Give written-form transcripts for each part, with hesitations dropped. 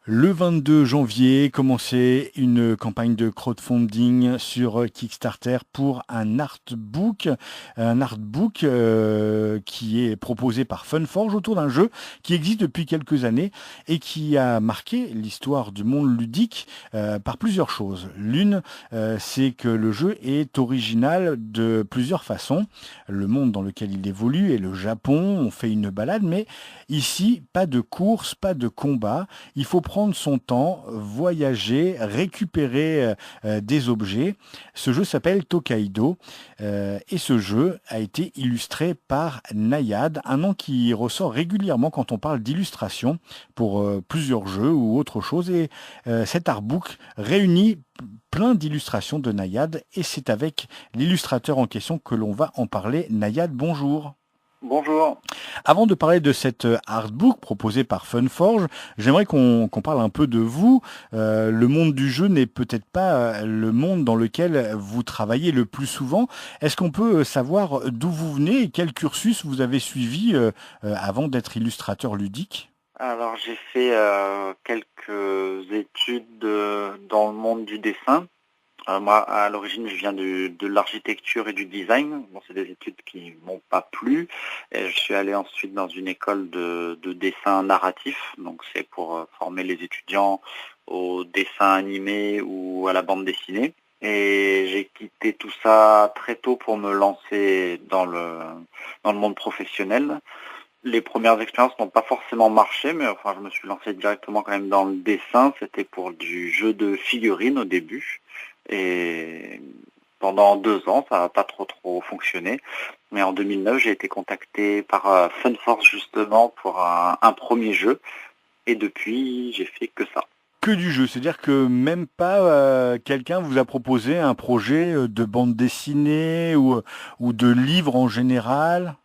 Le 22 janvier commençait une campagne de crowdfunding sur Kickstarter pour un artbook qui est proposé par Funforge autour d'un jeu qui existe depuis quelques années et qui a marqué l'histoire du monde ludique par plusieurs choses. L'une, c'est que le jeu est original de plusieurs façons. Le monde dans lequel il évolue est le Japon, on fait une balade, mais ici, pas de course, pas de combat. Il faut prendre son temps, voyager, récupérer des objets. Ce jeu s'appelle Tokaido et ce jeu a été illustré par Nayad, un nom qui ressort régulièrement quand on parle d'illustration pour plusieurs jeux ou autre chose. Et cet artbook réunit plein d'illustrations de Nayad et c'est avec l'illustrateur en question que l'on va en parler. Nayad, bonjour. Bonjour. Avant de parler de cet artbook proposé par Funforge, j'aimerais qu'on parle un peu de vous. Le monde du jeu n'est peut-être pas le monde dans lequel vous travaillez le plus souvent. Est-ce qu'on peut savoir d'où vous venez et quel cursus vous avez suivi avant d'être illustrateur ludique? Alors j'ai fait quelques études dans le monde du dessin. Moi, à l'origine, je viens de l'architecture et du design. Bon, c'est des études qui m'ont pas plu. Et je suis allé ensuite dans une école de dessin narratif. Donc c'est pour former les étudiants au dessin animé ou à la bande dessinée. Et j'ai quitté tout ça très tôt pour me lancer dans le monde professionnel. Les premières expériences n'ont pas forcément marché, mais enfin, je me suis lancé directement quand même dans le dessin. C'était pour du jeu de figurines au début. Et pendant 2 ans, ça n'a pas trop fonctionné. Mais en 2009, j'ai été contacté par Funforce justement pour un premier jeu. Et depuis, j'ai fait que ça. Que du jeu, c'est-à-dire que même pas quelqu'un vous a proposé un projet de bande dessinée ou de livre en général?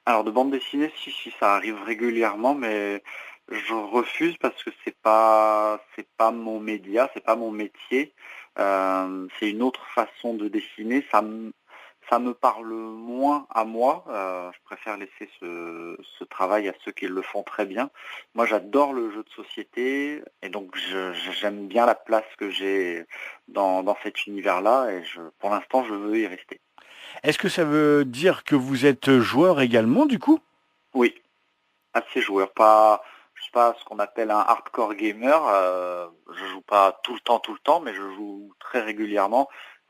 Alors de bande dessinée, si, ça arrive régulièrement, mais je refuse parce que c'est pas mon média, c'est pas mon métier. C'est une autre façon de dessiner. Ça me parle moins à moi. Je préfère laisser ce travail à ceux qui le font très bien. Moi, j'adore le jeu de société et donc j'aime bien la place que j'ai dans cet univers-là et pour l'instant, je veux y rester. Est-ce que ça veut dire que vous êtes joueur également, du coup? Oui. Assez joueur, pas, je suis pas ce qu'on appelle un hardcore gamer. Je joue pas tout le temps, mais je joue très régulièrement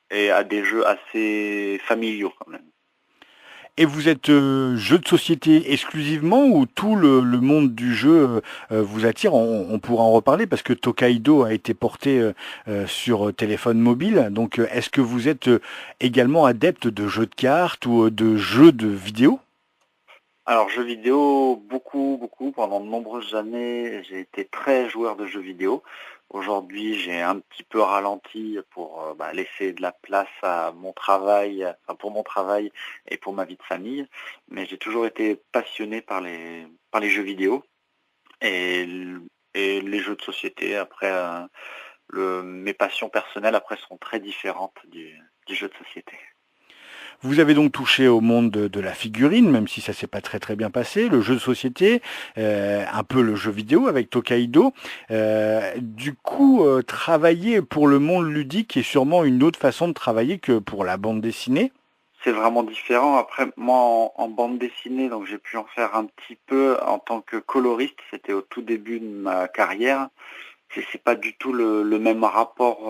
et à des jeux assez familiaux quand même. Et vous êtes jeu de société exclusivement ou tout le monde du jeu vous attire? On pourra en reparler parce que Tokaido a été porté sur téléphone mobile. Donc, est-ce que vous êtes également adepte de jeux de cartes ou de jeux de vidéo? Alors jeux vidéo, beaucoup. Pendant de nombreuses années, j'ai été très joueur de jeux vidéo. Aujourd'hui, j'ai un petit peu ralenti pour laisser de la place à mon travail, enfin, pour mon travail et pour ma vie de famille. Mais j'ai toujours été passionné par les jeux vidéo. Et, et les jeux de société, après, mes passions personnelles, après, sont très différentes du jeu de société. Vous avez donc touché au monde de la figurine, même si ça s'est pas très bien passé, le jeu de société, un peu le jeu vidéo avec Tokaido. Du coup, travailler pour le monde ludique est sûrement une autre façon de travailler que pour la bande dessinée. C'est vraiment différent. Après, moi, en bande dessinée, donc j'ai pu en faire un petit peu en tant que coloriste. C'était au tout début de ma carrière. C'est pas du tout le même rapport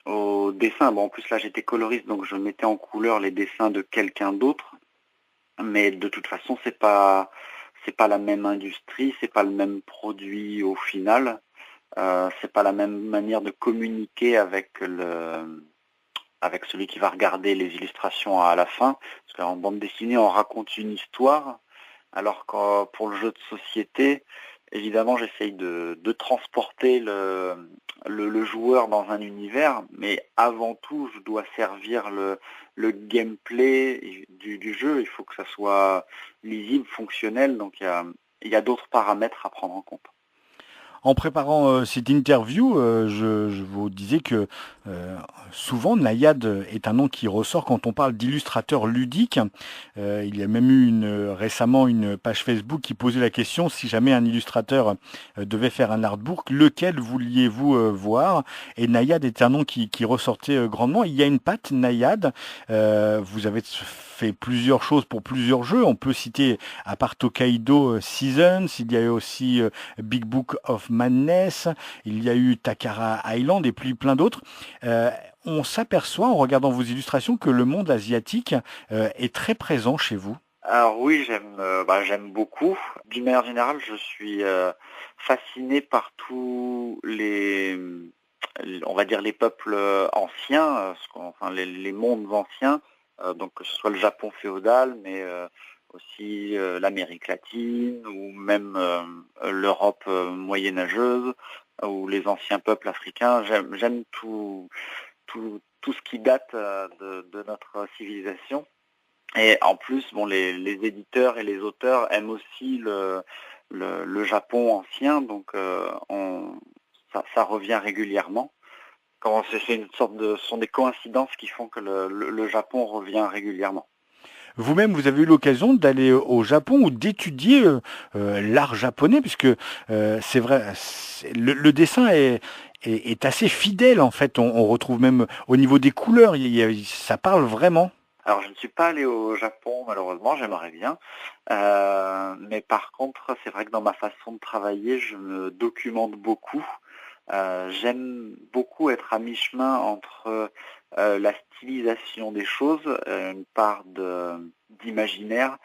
au dessin. Bon, en plus là, j'étais coloriste, donc je mettais en couleur les dessins de quelqu'un d'autre. Mais de toute façon, c'est pas la même industrie, c'est pas le même produit au final. C'est pas la même manière de communiquer avec celui qui va regarder les illustrations à la fin. Parce qu'en bande dessinée, on raconte une histoire, alors que pour le jeu de société, évidemment, j'essaye de transporter le joueur dans un univers, mais avant tout, je dois servir le gameplay du jeu. Il faut que ça soit lisible, fonctionnel, donc il y a d'autres paramètres à prendre en compte. En préparant cette interview, je vous disais que euh, souvent Nayad est un nom qui ressort quand on parle d'illustrateur ludique. Il y a même eu récemment une page Facebook qui posait la question si jamais un illustrateur devait faire un artbook, lequel vouliez-vous voir? Et Nayad est un nom qui ressortait grandement. Il y a une patte Nayad. Vous avez fait plusieurs choses pour plusieurs jeux. On peut citer à part Tokaido Seasons, il y a eu aussi Big Book of Madness, il y a eu Takara Island et puis plein d'autres. On s'aperçoit en regardant vos illustrations que le monde asiatique est très présent chez vous. Alors oui, j'aime beaucoup. D'une manière générale, je suis fasciné par tous on va dire les peuples anciens, enfin les mondes anciens, donc que ce soit le Japon féodal, mais aussi l'Amérique latine ou même l'Europe moyenâgeuse ou les anciens peuples africains. J'aime tout ce qui date de notre civilisation. Et en plus, bon, les éditeurs et les auteurs aiment aussi le Japon ancien, donc ça revient régulièrement. C'est une sorte ce sont des coïncidences qui font que le Japon revient régulièrement. Vous-même, vous avez eu l'occasion d'aller au Japon ou d'étudier l'art japonais, puisque c'est vrai, le dessin est assez fidèle en fait. On retrouve même au niveau des couleurs, ça parle vraiment. Alors, je ne suis pas allé au Japon, malheureusement, j'aimerais bien. Mais par contre, c'est vrai que dans ma façon de travailler, je me documente beaucoup. J'aime beaucoup être à mi-chemin entre la stylisation des choses, une part d'imaginaire,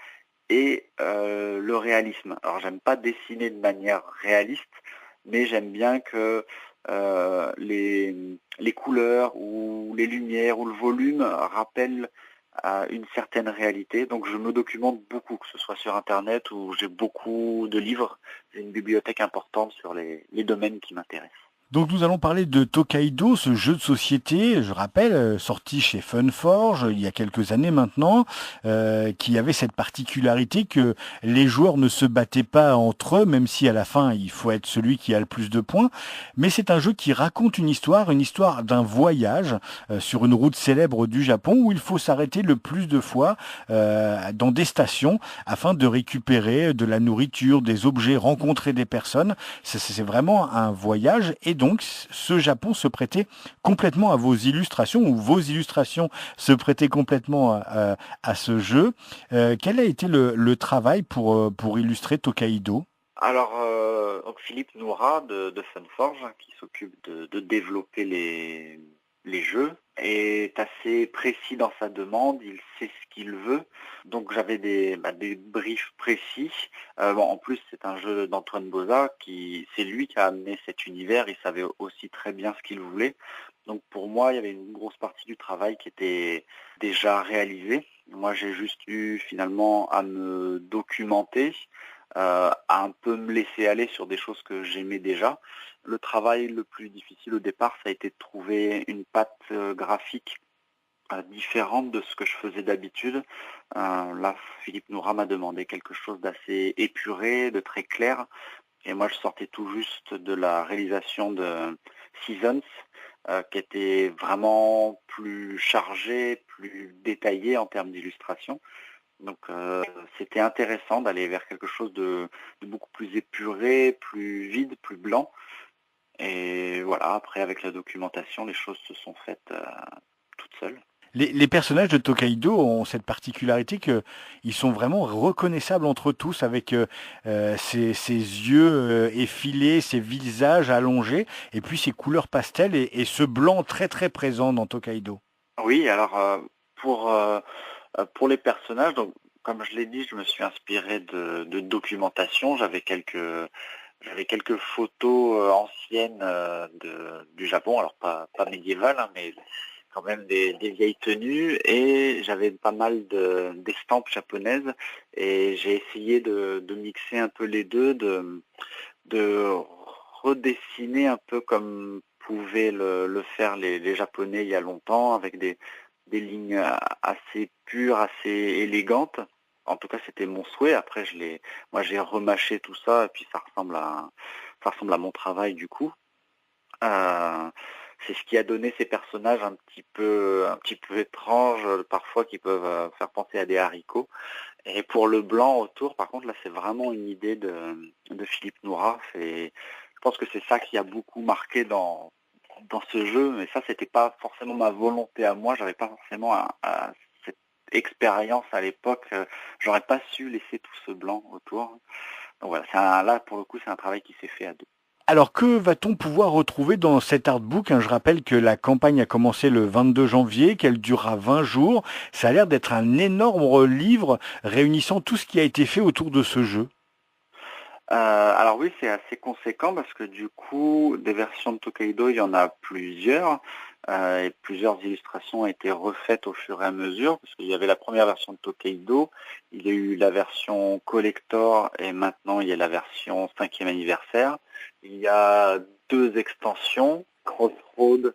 et le réalisme. Alors, j'aime pas dessiner de manière réaliste, mais j'aime bien que les couleurs ou les lumières ou le volume rappellent à une certaine réalité. Donc je me documente beaucoup, que ce soit sur Internet ou j'ai beaucoup de livres. J'ai une bibliothèque importante sur les domaines qui m'intéressent. Donc nous allons parler de Tokaido, ce jeu de société, je rappelle, sorti chez Funforge il y a quelques années maintenant, qui avait cette particularité que les joueurs ne se battaient pas entre eux, même si à la fin il faut être celui qui a le plus de points. Mais c'est un jeu qui raconte une histoire d'un voyage sur une route célèbre du Japon où il faut s'arrêter le plus de fois dans des stations afin de récupérer de la nourriture, des objets, rencontrer des personnes. C'est vraiment un voyage et donc ce Japon se prêtait complètement à vos illustrations ou vos illustrations se prêtaient complètement à ce jeu. Quel a été le travail pour illustrer Tokaido? Alors, donc Philippe Noura de Funforge, qui s'occupe de développer les jeux, est assez précis dans sa demande, il sait ce qu'il veut. Donc j'avais des briefs précis. En plus, c'est un jeu d'Antoine Boza, c'est lui qui a amené cet univers, il savait aussi très bien ce qu'il voulait. Donc pour moi, il y avait une grosse partie du travail qui était déjà réalisée. Moi, j'ai juste eu finalement à me documenter, à un peu me laisser aller sur des choses que j'aimais déjà. Le travail le plus difficile au départ, ça a été de trouver une patte graphique différente de ce que je faisais d'habitude. Là, Philippe Noura m'a demandé quelque chose d'assez épuré, de très clair. Et moi, je sortais tout juste de la réalisation de Seasons, qui était vraiment plus chargé, plus détaillé en termes d'illustration. Donc c'était intéressant d'aller vers quelque chose de beaucoup plus épuré, plus vide, plus blanc. Et voilà, après avec la documentation, les choses se sont faites toutes seules. Les personnages de Tokaido ont cette particularité que ils sont vraiment reconnaissables entre tous avec ces yeux effilés, ces visages allongés et puis ces couleurs pastel et ce blanc très très présent dans Tokaido. Oui, alors pour les personnages, donc comme je l'ai dit, je me suis inspiré de documentation. J'avais quelques photos anciennes du Japon, alors pas médiévales, hein, mais quand même des vieilles tenues, et j'avais pas mal d'estampes japonaises, et j'ai essayé de mixer un peu les deux, de redessiner un peu comme pouvaient le faire les Japonais il y a longtemps, avec des lignes assez pures, assez élégantes. En tout cas, c'était mon souhait. Après, moi, j'ai remâché tout ça, et puis ça ressemble à mon travail du coup. Euh, c'est ce qui a donné ces personnages un petit peu étranges, parfois qui peuvent faire penser à des haricots. Et pour le blanc autour, par contre, là, c'est vraiment une idée de Philippe Noura. Je pense que c'est ça qui a beaucoup marqué dans ce jeu, mais ça, c'était pas forcément ma volonté à moi. J'avais pas forcément cette expérience à l'époque. J'aurais pas su laisser tout ce blanc autour. Donc voilà, là, pour le coup, c'est un travail qui s'est fait à deux. Alors que va-t-on pouvoir retrouver dans cet artbook, hein? Je rappelle que la campagne a commencé le 22 janvier, qu'elle durera 20 jours. Ça a l'air d'être un énorme livre réunissant tout ce qui a été fait autour de ce jeu. Alors oui, c'est assez conséquent parce que du coup, des versions de Tokaido, il y en a plusieurs. Et plusieurs illustrations ont été refaites au fur et à mesure, parce qu'il y avait la première version de Tokaido, il y a eu la version collector et maintenant il y a la version 5e anniversaire. Il y a deux extensions, Crossroad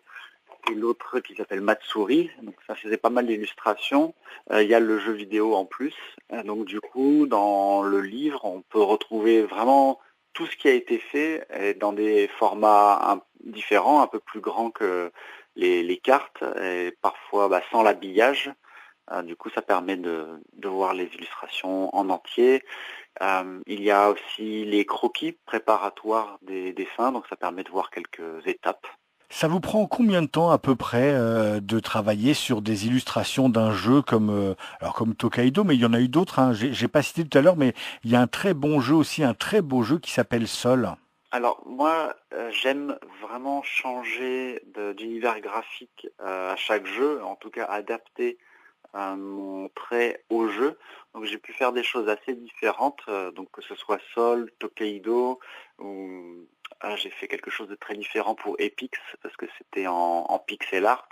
et l'autre qui s'appelle Matsuri, donc ça faisait pas mal d'illustrations. Il y a le jeu vidéo en plus. Donc du coup, dans le livre, on peut retrouver vraiment tout ce qui a été fait dans des formats différents, un peu plus grands que les cartes, et parfois sans l'habillage. Du coup, ça permet de voir les illustrations en entier. Il y a aussi les croquis préparatoires des dessins, donc ça permet de voir quelques étapes. Ça vous prend combien de temps à peu près de travailler sur des illustrations d'un jeu alors comme Tokaido, mais il y en a eu d'autres, hein. J'ai pas cité tout à l'heure, mais il y a un très bon jeu aussi, un très beau jeu qui s'appelle Sol. Alors moi, j'aime vraiment changer d'univers graphique à chaque jeu, en tout cas adapter mon trait au jeu. Donc j'ai pu faire des choses assez différentes, donc que ce soit Sol, Tokaido, ou j'ai fait quelque chose de très différent pour Epix, parce que c'était en pixel art,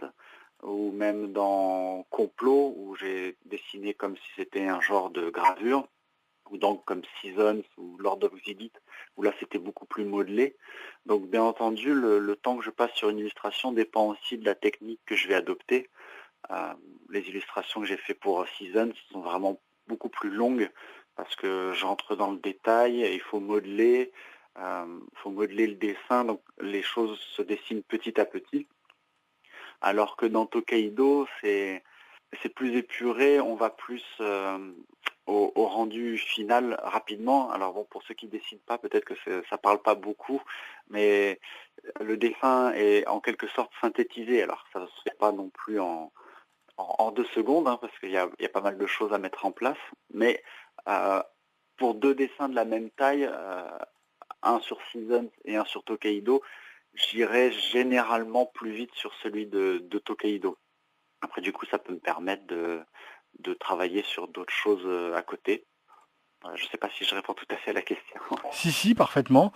ou même dans Complot, où j'ai dessiné comme si c'était un genre de gravure, ou donc comme Seasons ou Lord of the Elite, où là c'était beaucoup plus modelé. Donc bien entendu, le temps que je passe sur une illustration dépend aussi de la technique que je vais adopter. Euh, les illustrations que j'ai fait pour Seasons sont vraiment beaucoup plus longues parce que j'entre dans le détail, et il faut modeler le dessin, donc les choses se dessinent petit à petit. Alors que dans Tokaido, c'est plus épuré, on va plus au rendu final rapidement. Alors bon, pour ceux qui dessinent pas, peut-être que ça parle pas beaucoup, mais le dessin est en quelque sorte synthétisé. Alors ça ne se fait pas non plus en 2 secondes, hein, parce qu'il y a pas mal de choses à mettre en place. Mais euh, pour deux dessins de la même taille, un sur Seasons et un sur Tokaido, j'irai généralement plus vite sur celui de Tokaido. Après, du coup, ça peut me permettre de travailler sur d'autres choses à côté. Je ne sais pas si je réponds tout à fait à la question. Si, si, parfaitement.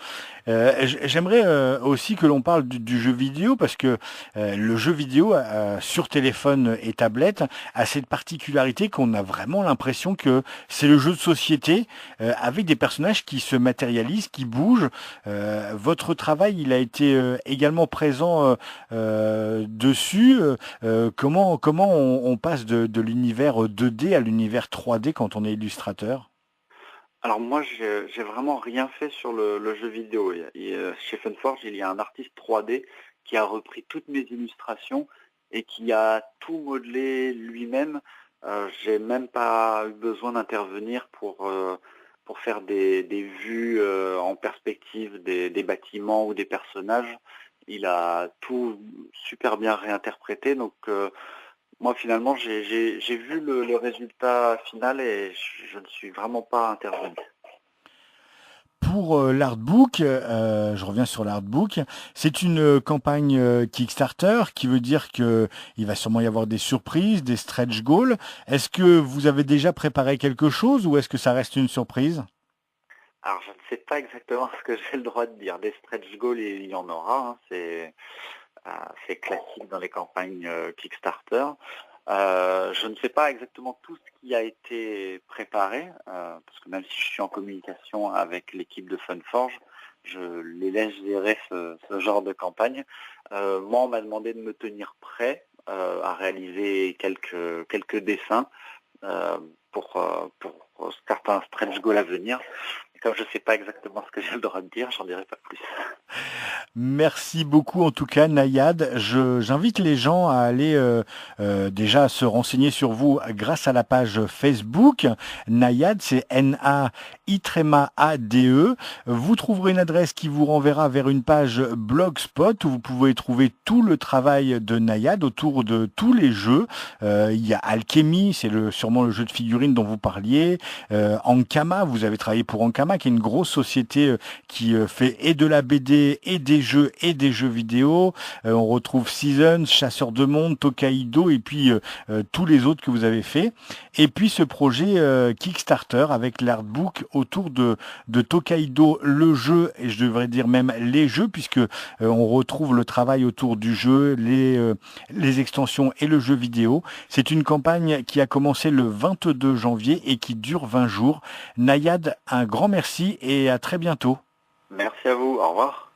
J'aimerais aussi que l'on parle du jeu vidéo parce que le jeu vidéo sur téléphone et tablette a cette particularité qu'on a vraiment l'impression que c'est le jeu de société avec des personnages qui se matérialisent, qui bougent. Votre travail, il a été également présent dessus. Comment on passe de l'univers 2D à l'univers 3D quand on est illustrateur? Alors moi, j'ai vraiment rien fait sur le jeu vidéo. Chez Funforge, il y a un artiste 3D qui a repris toutes mes illustrations et qui a tout modelé lui-même. J'ai même pas eu besoin d'intervenir pour faire des vues en perspective des bâtiments ou des personnages. Il a tout super bien réinterprété. Donc moi finalement, j'ai vu le résultat final et je ne suis vraiment pas intervenu. Pour l'artbook, je reviens sur l'artbook, c'est une campagne Kickstarter qui veut dire que il va sûrement y avoir des surprises, des stretch goals. Est-ce que vous avez déjà préparé quelque chose ou est-ce que ça reste une surprise? Alors, je ne sais pas exactement ce que j'ai le droit de dire. Des stretch goals, il y en aura, hein. C'est classique dans les campagnes Kickstarter. Je ne sais pas exactement tout ce qui a été préparé, parce que même si je suis en communication avec l'équipe de Funforge, je les laisse gérer ce genre de campagne. Moi, on m'a demandé de me tenir prêt à réaliser quelques dessins euh, pour certains stretch goals à venir. Comme je ne sais pas exactement ce que j'ai le droit de dire, j'en dirai pas plus. Merci beaucoup en tout cas Nayad. J'invite les gens à aller déjà se renseigner sur vous grâce à la page Facebook. Nayad, c'est N-A-I-A-D-E. Vous trouverez une adresse qui vous renverra vers une page Blogspot où vous pouvez trouver tout le travail de Nayad autour de tous les jeux. Il y a Alchemy, c'est sûrement le jeu de figurines dont vous parliez. Ankama, vous avez travaillé pour Ankama, qui est une grosse société qui fait et de la BD et des jeux vidéo. On retrouve Seasons, Chasseur de Monde, Tokaido et puis tous les autres que vous avez fait. Et puis ce projet Kickstarter avec l'artbook autour de Tokaido, le jeu, et je devrais dire même les jeux, puisque on retrouve le travail autour du jeu, les extensions et le jeu vidéo. C'est une campagne qui a commencé le 22 janvier et qui dure 20 jours. Nayad, un grand merci et à très bientôt. Merci à vous, au revoir.